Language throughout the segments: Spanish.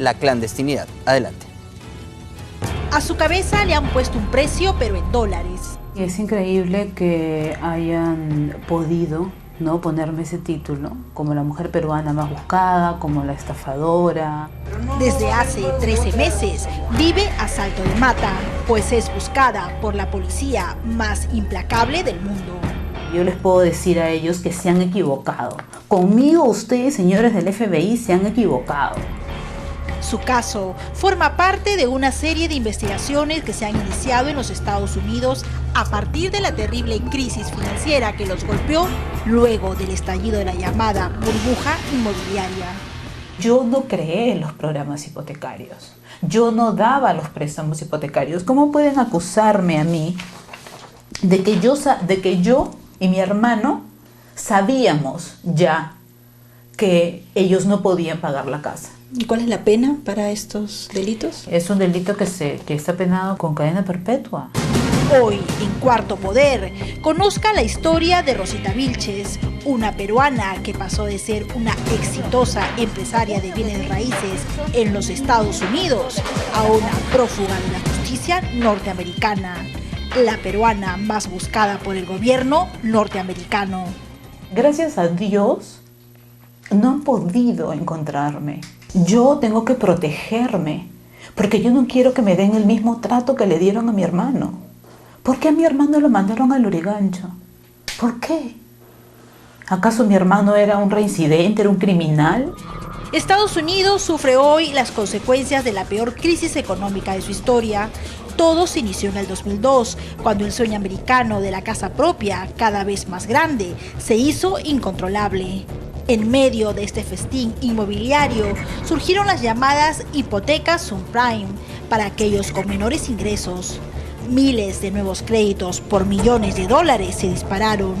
la clandestinidad. Adelante. A su cabeza le han puesto un precio, pero en dólares. Es increíble que hayan podido, ¿no?, ponerme ese título como la mujer peruana más buscada, como la estafadora. Desde hace 13 meses vive a salto de mata, pues es buscada por la policía más implacable del mundo. Yo les puedo decir a ellos que se han equivocado. Conmigo ustedes, señores del FBI, se han equivocado. Su caso forma parte de una serie de investigaciones que se han iniciado en los Estados Unidos a partir de la terrible crisis financiera que los golpeó luego del estallido de la llamada burbuja inmobiliaria. Yo no creé los programas hipotecarios. Yo no daba los préstamos hipotecarios. ¿Cómo pueden acusarme a mí de que yo y mi hermano sabíamos ya que ellos no podían pagar la casa? ¿Y cuál es la pena para estos delitos? Es un delito que está penado con cadena perpetua. Hoy, en Cuarto Poder, conozca la historia de Rosita Vilches, una peruana que pasó de ser una exitosa empresaria de bienes raíces en los Estados Unidos a una prófuga de la justicia norteamericana, la peruana más buscada por el gobierno norteamericano. Gracias a Dios, no han podido encontrarme. Yo tengo que protegerme, porque yo no quiero que me den el mismo trato que le dieron a mi hermano. ¿Por qué a mi hermano lo mandaron al Lurigancho? ¿Por qué? ¿Acaso mi hermano era un reincidente, era un criminal? Estados Unidos sufre hoy las consecuencias de la peor crisis económica de su historia. Todo se inició en el 2002, cuando el sueño americano de la casa propia, cada vez más grande, se hizo incontrolable. En medio de este festín inmobiliario surgieron las llamadas hipotecas subprime para aquellos con menores ingresos. Miles de nuevos créditos por millones de dólares se dispararon,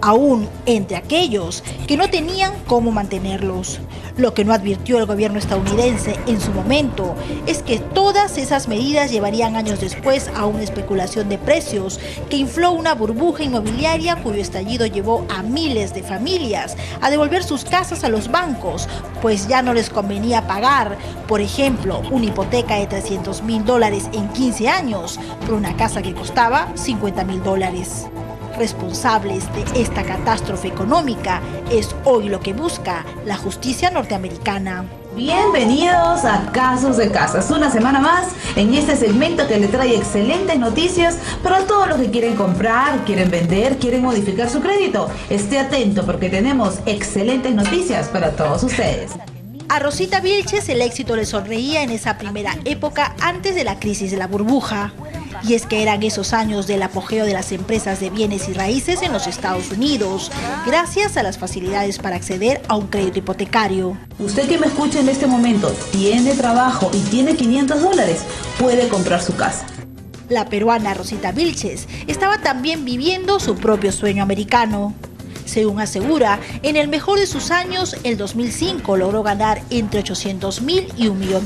aún entre aquellos que no tenían cómo mantenerlos. Lo que no advirtió el gobierno estadounidense en su momento es que todas esas medidas llevarían años después a una especulación de precios que infló una burbuja inmobiliaria cuyo estallido llevó a miles de familias a devolver sus casas a los bancos, pues ya no les convenía pagar, por ejemplo, una hipoteca de $300,000 en 15 años por una casa que costaba $50,000. Responsables de esta catástrofe económica es hoy lo que busca la justicia norteamericana. Bienvenidos a Casos de Casas, una semana más en este segmento que le trae excelentes noticias para todos los que quieren comprar, quieren vender, quieren modificar su crédito. Esté atento porque tenemos excelentes noticias para todos ustedes. A Rosita Vilches el éxito le sonreía en esa primera época antes de la crisis de la burbuja. Y es que eran esos años del apogeo de las empresas de bienes y raíces en los Estados Unidos, gracias a las facilidades para acceder a un crédito hipotecario. Usted que me escucha en este momento, tiene trabajo y tiene $500, puede comprar su casa. La peruana Rosita Vilches estaba también viviendo su propio sueño americano. Según asegura, en el mejor de sus años, el 2005 logró ganar entre $800,000 y $1 millón,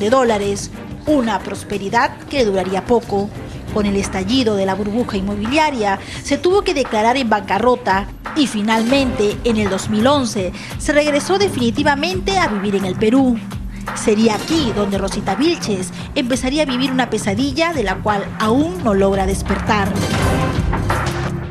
una prosperidad que duraría poco. Con el estallido de la burbuja inmobiliaria, se tuvo que declarar en bancarrota y finalmente, en el 2011, se regresó definitivamente a vivir en el Perú. Sería aquí donde Rosita Vilches empezaría a vivir una pesadilla de la cual aún no logra despertar.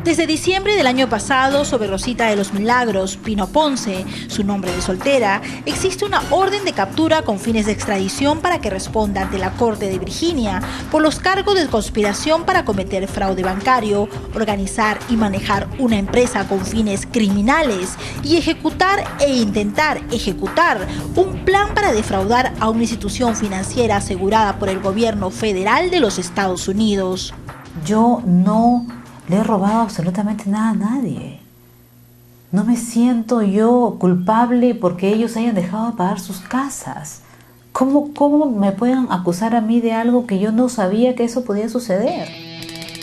Desde diciembre del año pasado, sobre Rosita de los Milagros Pino Ponce, su nombre de soltera, existe una orden de captura con fines de extradición para que responda ante la Corte de Virginia por los cargos de conspiración para cometer fraude bancario, organizar y manejar una empresa con fines criminales y ejecutar e intentar ejecutar un plan para defraudar a una institución financiera asegurada por el gobierno federal de los Estados Unidos. Yo no le he robado absolutamente nada a nadie. No me siento yo culpable porque ellos hayan dejado de pagar sus casas. ¿Cómo me pueden acusar a mí de algo que yo no sabía que eso podía suceder?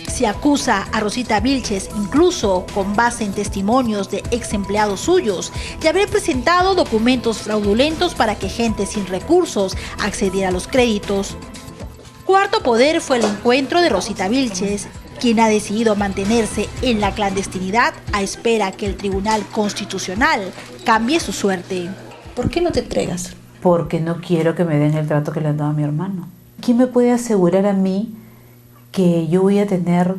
Se acusa a Rosita Vilches, incluso con base en testimonios de ex empleados suyos, de haber presentado documentos fraudulentos para que gente sin recursos accediera a los créditos. Cuarto Poder fue el encuentro de Rosita Vilches, quien ha decidido mantenerse en la clandestinidad a espera que el Tribunal Constitucional cambie su suerte. ¿Por qué no te entregas? porque no quiero que me den el trato que le han dado a mi hermano. ¿Quién me puede asegurar a mí que yo voy a tener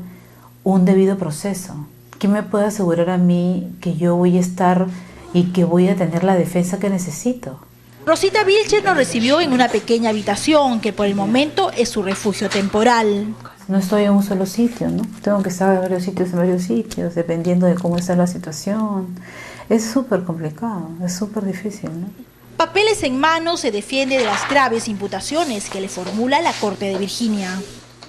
un debido proceso? ¿Quién me puede asegurar a mí que yo voy a estar y que voy a tener la defensa que necesito? Rosita Vilches nos recibió en una pequeña habitación que por el momento es su refugio temporal. No estoy en un solo sitio, ¿no? Tengo que estar en varios sitios, dependiendo de cómo está la situación. Es súper complicado, es súper difícil, ¿no? Papeles en mano, se defiende de las graves imputaciones que le formula la Corte de Virginia.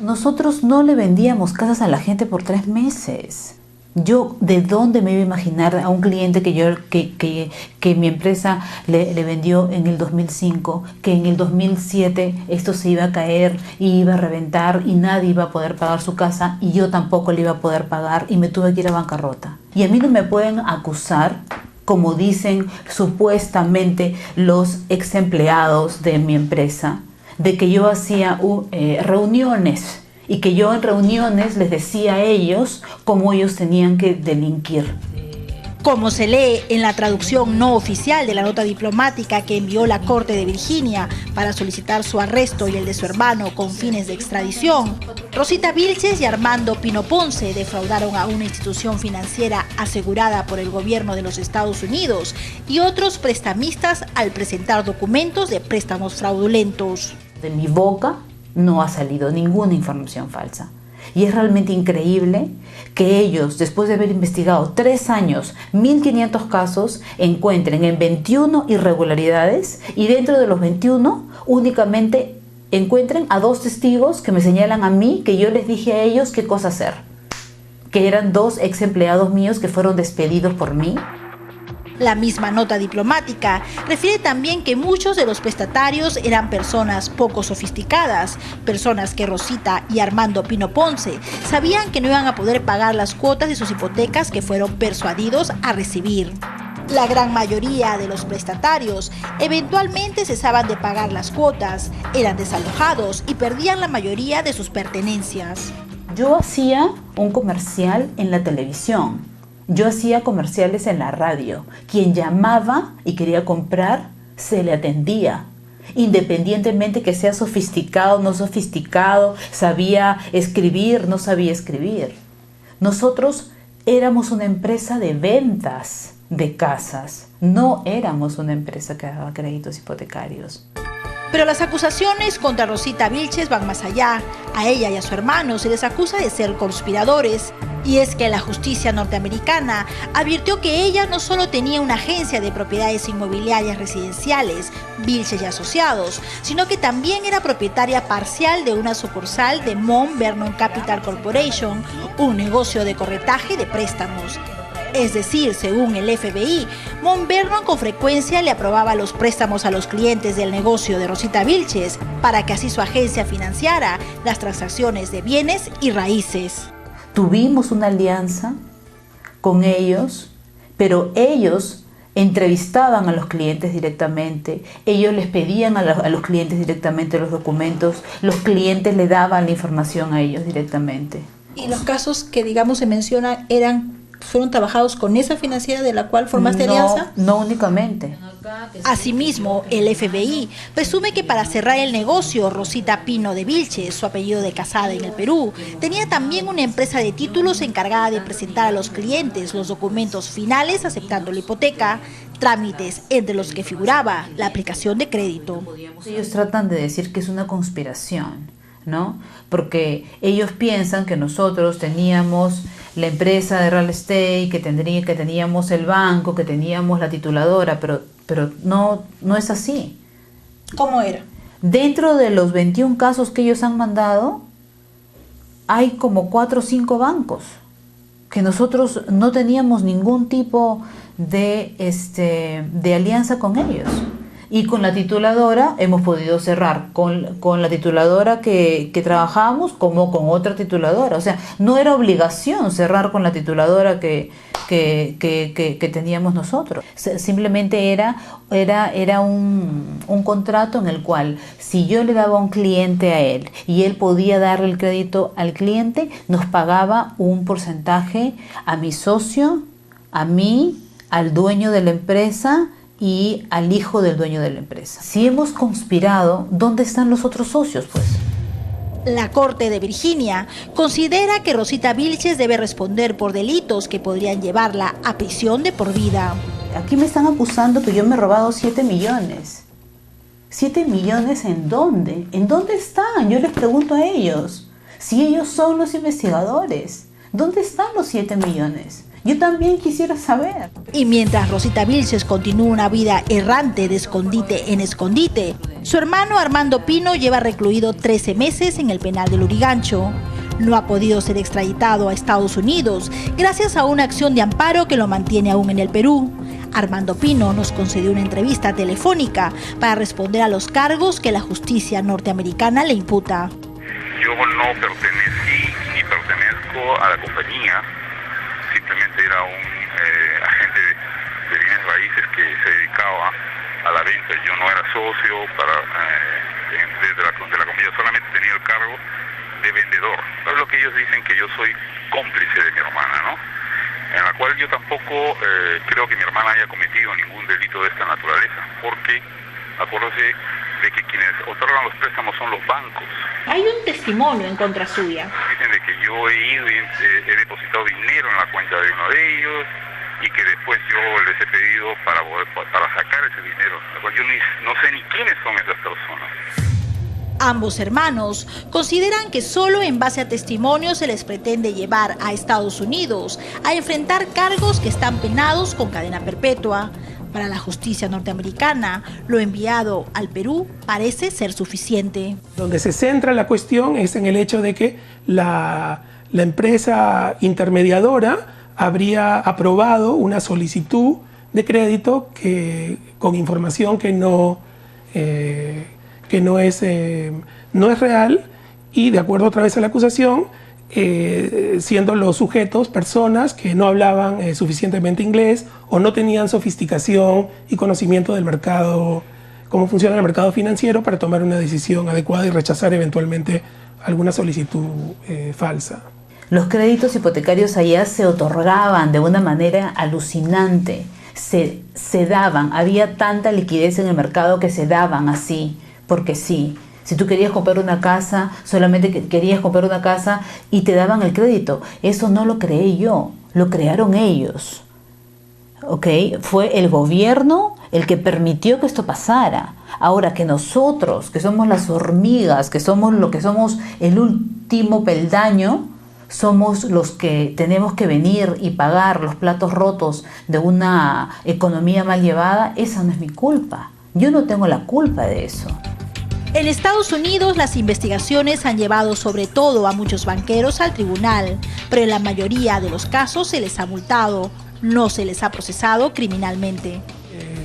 Nosotros no le vendíamos casas a la gente por 3 meses. Yo, ¿de dónde me iba a imaginar a un cliente que mi empresa le vendió en el 2005, que en el 2007 esto se iba a caer y iba a reventar y nadie iba a poder pagar su casa y yo tampoco le iba a poder pagar y me tuve que ir a bancarrota? Y a mí no me pueden acusar, como dicen supuestamente los ex empleados de mi empresa, de que yo hacía reuniones y que yo en reuniones les decía a ellos cómo ellos tenían que delinquir. Como se lee en la traducción no oficial de la nota diplomática que envió la Corte de Virginia para solicitar su arresto y el de su hermano con fines de extradición, Rosita Vilches y Armando Pino Ponce defraudaron a una institución financiera asegurada por el gobierno de los Estados Unidos y otros prestamistas al presentar documentos de préstamos fraudulentos. De mi boca no ha salido ninguna información falsa. Y es realmente increíble que ellos, después de haber investigado 3 años, 1.500 casos, encuentren en 21 irregularidades y dentro de los 21 únicamente encuentren a 2 testigos que me señalan a mí que yo les dije a ellos qué cosa hacer. Que eran 2 ex empleados míos que fueron despedidos por mí. La misma nota diplomática refiere también que muchos de los prestatarios eran personas poco sofisticadas, personas que Rosita y Armando Pino Ponce sabían que no iban a poder pagar las cuotas de sus hipotecas que fueron persuadidos a recibir. La gran mayoría de los prestatarios eventualmente cesaban de pagar las cuotas, eran desalojados y perdían la mayoría de sus pertenencias. Yo hacía un comercial en la televisión. Yo hacía comerciales en la radio. Quien llamaba y quería comprar, se le atendía. Independientemente que sea sofisticado, no sofisticado, sabía escribir, no sabía escribir. Nosotros éramos una empresa de ventas de casas. No éramos una empresa que daba créditos hipotecarios. Pero las acusaciones contra Rosita Vilches van más allá. A ella y a su hermano se les acusa de ser conspiradores. Y es que la justicia norteamericana advirtió que ella no solo tenía una agencia de propiedades inmobiliarias residenciales, Vilches y Asociados, sino que también era propietaria parcial de una sucursal de Mount Vernon Capital Corporation, un negocio de corretaje de préstamos. Es decir, según el FBI, Mount Vernon con frecuencia le aprobaba los préstamos a los clientes del negocio de Rosita Vilches para que así su agencia financiara las transacciones de bienes y raíces. Tuvimos una alianza con ellos, pero ellos entrevistaban a los clientes directamente, ellos les pedían a los clientes directamente los documentos, los clientes le daban la información a ellos directamente. ¿Y los casos que, digamos, se mencionan fueron trabajados con esa financiera de la cual formaste alianza? No únicamente. Asimismo, el FBI presume que para cerrar el negocio, Rosita Pino de Vilches, su apellido de casada en el Perú, tenía también una empresa de títulos encargada de presentar a los clientes los documentos finales aceptando la hipoteca, trámites entre los que figuraba la aplicación de crédito. Ellos tratan de decir que es una conspiración, ¿no? Porque ellos piensan que nosotros teníamos la empresa de real estate, que teníamos el banco, que teníamos la tituladora, pero no es así. ¿Cómo era? Dentro de los 21 casos que ellos han mandado, hay como 4 o 5 bancos, que nosotros no teníamos ningún tipo de alianza con ellos. Y con la tituladora hemos podido cerrar con la tituladora que trabajamos como con otra tituladora. O sea, no era obligación cerrar con la tituladora que teníamos nosotros. Simplemente era un contrato en el cual si yo le daba un cliente a él y él podía darle el crédito al cliente, nos pagaba un porcentaje a mi socio, a mí, al dueño de la empresa y al hijo del dueño de la empresa. Si hemos conspirado, ¿dónde están los otros socios, pues? La Corte de Virginia considera que Rosita Vilches debe responder por delitos que podrían llevarla a prisión de por vida. Aquí me están acusando que yo me he robado 7 millones. ¿7 millones en dónde? ¿En dónde están? Yo les pregunto a ellos. Si ellos son los investigadores, ¿dónde están los 7 millones? Yo también quisiera saber. Y mientras Rosita Vilches continúa una vida errante de escondite en escondite, su hermano Armando Pino lleva recluido 13 meses en el penal de Lurigancho. No ha podido ser extraditado a Estados Unidos gracias a una acción de amparo que lo mantiene aún en el Perú. Armando Pino nos concedió una entrevista telefónica para responder a los cargos que la justicia norteamericana le imputa. Yo no pertenecí ni pertenezco a la compañía. Simplemente era un agente de bienes raíces que se dedicaba a la venta. Yo no era socio de la compañía, solamente tenía el cargo de vendedor. Es lo que ellos dicen, que yo soy cómplice de mi hermana, ¿no? En la cual yo tampoco creo que mi hermana haya cometido ningún delito de esta naturaleza, porque acuérdese de que quienes otorgan los préstamos son los bancos. Hay un testimonio en contra suya. Dicen de que yo he ido y he depositado dinero en la cuenta de uno de ellos y que después yo les he pedido para sacar ese dinero. Yo no sé ni quiénes son esas personas. Ambos hermanos consideran que solo en base a testimonios se les pretende llevar a Estados Unidos a enfrentar cargos que están penados con cadena perpetua. Para la justicia norteamericana, lo enviado al Perú parece ser suficiente. Donde se centra la cuestión es en el hecho de que la empresa intermediadora habría aprobado una solicitud de crédito con información que no es real, y de acuerdo otra vez a la acusación, siendo los sujetos personas que no hablaban suficientemente inglés o no tenían sofisticación y conocimiento del mercado, cómo funciona el mercado financiero, para tomar una decisión adecuada y rechazar eventualmente alguna solicitud falsa. Los créditos hipotecarios allá se otorgaban de una manera alucinante, se daban, había tanta liquidez en el mercado que se daban así, porque sí. Si tú querías comprar una casa, solamente querías comprar una casa y te daban el crédito. Eso no lo creé yo, lo crearon ellos. ¿Ok? Fue el gobierno el que permitió que esto pasara. Ahora que nosotros, que somos las hormigas, que somos lo que somos el último peldaño, somos los que tenemos que venir y pagar los platos rotos de una economía mal llevada, esa no es mi culpa. Yo no tengo la culpa de eso. En Estados Unidos, las investigaciones han llevado sobre todo a muchos banqueros al tribunal, pero en la mayoría de los casos se les ha multado, no se les ha procesado criminalmente.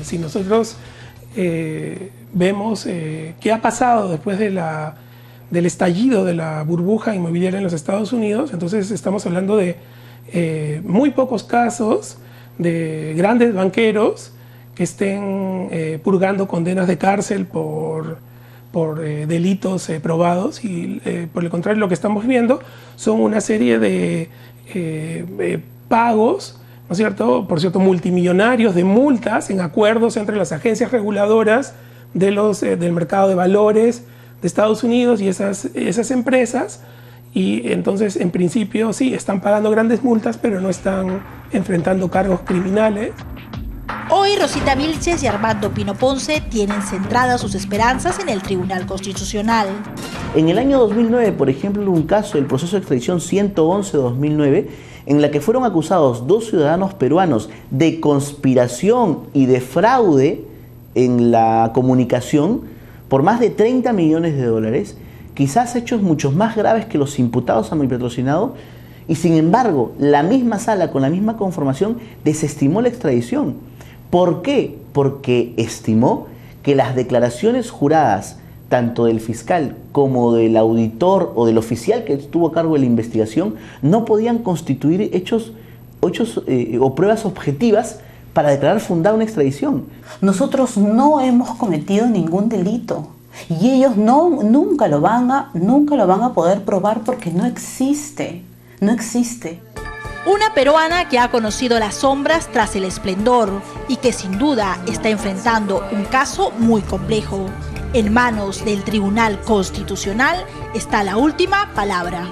Si nosotros vemos qué ha pasado después del estallido de la burbuja inmobiliaria en los Estados Unidos, entonces estamos hablando de muy pocos casos de grandes banqueros que estén purgando condenas de cárcel por delitos probados, y por el contrario lo que estamos viendo son una serie de pagos, ¿no es cierto?, por cierto, multimillonarios de multas en acuerdos entre las agencias reguladoras del mercado de valores de Estados Unidos y esas empresas, y entonces en principio sí, están pagando grandes multas, pero no están enfrentando cargos criminales. Hoy Rosita Vilches y Armando Pino Ponce tienen centradas sus esperanzas en el Tribunal Constitucional. En el año 2009, por ejemplo, hubo un caso del proceso de extradición 111-2009 en la que fueron acusados 2 ciudadanos peruanos de conspiración y de fraude en la comunicación por más de 30 millones de dólares, quizás hechos muchos más graves que los imputados a mi patrocinado, y sin embargo, la misma sala con la misma conformación desestimó la extradición. ¿Por qué? Porque estimó que las declaraciones juradas, tanto del fiscal como del auditor o del oficial que estuvo a cargo de la investigación, no podían constituir hechos o pruebas objetivas para declarar fundada una extradición. Nosotros no hemos cometido ningún delito y ellos nunca lo van a poder probar porque no existe. Una peruana que ha conocido las sombras tras el esplendor y que sin duda está enfrentando un caso muy complejo. En manos del Tribunal Constitucional está la última palabra.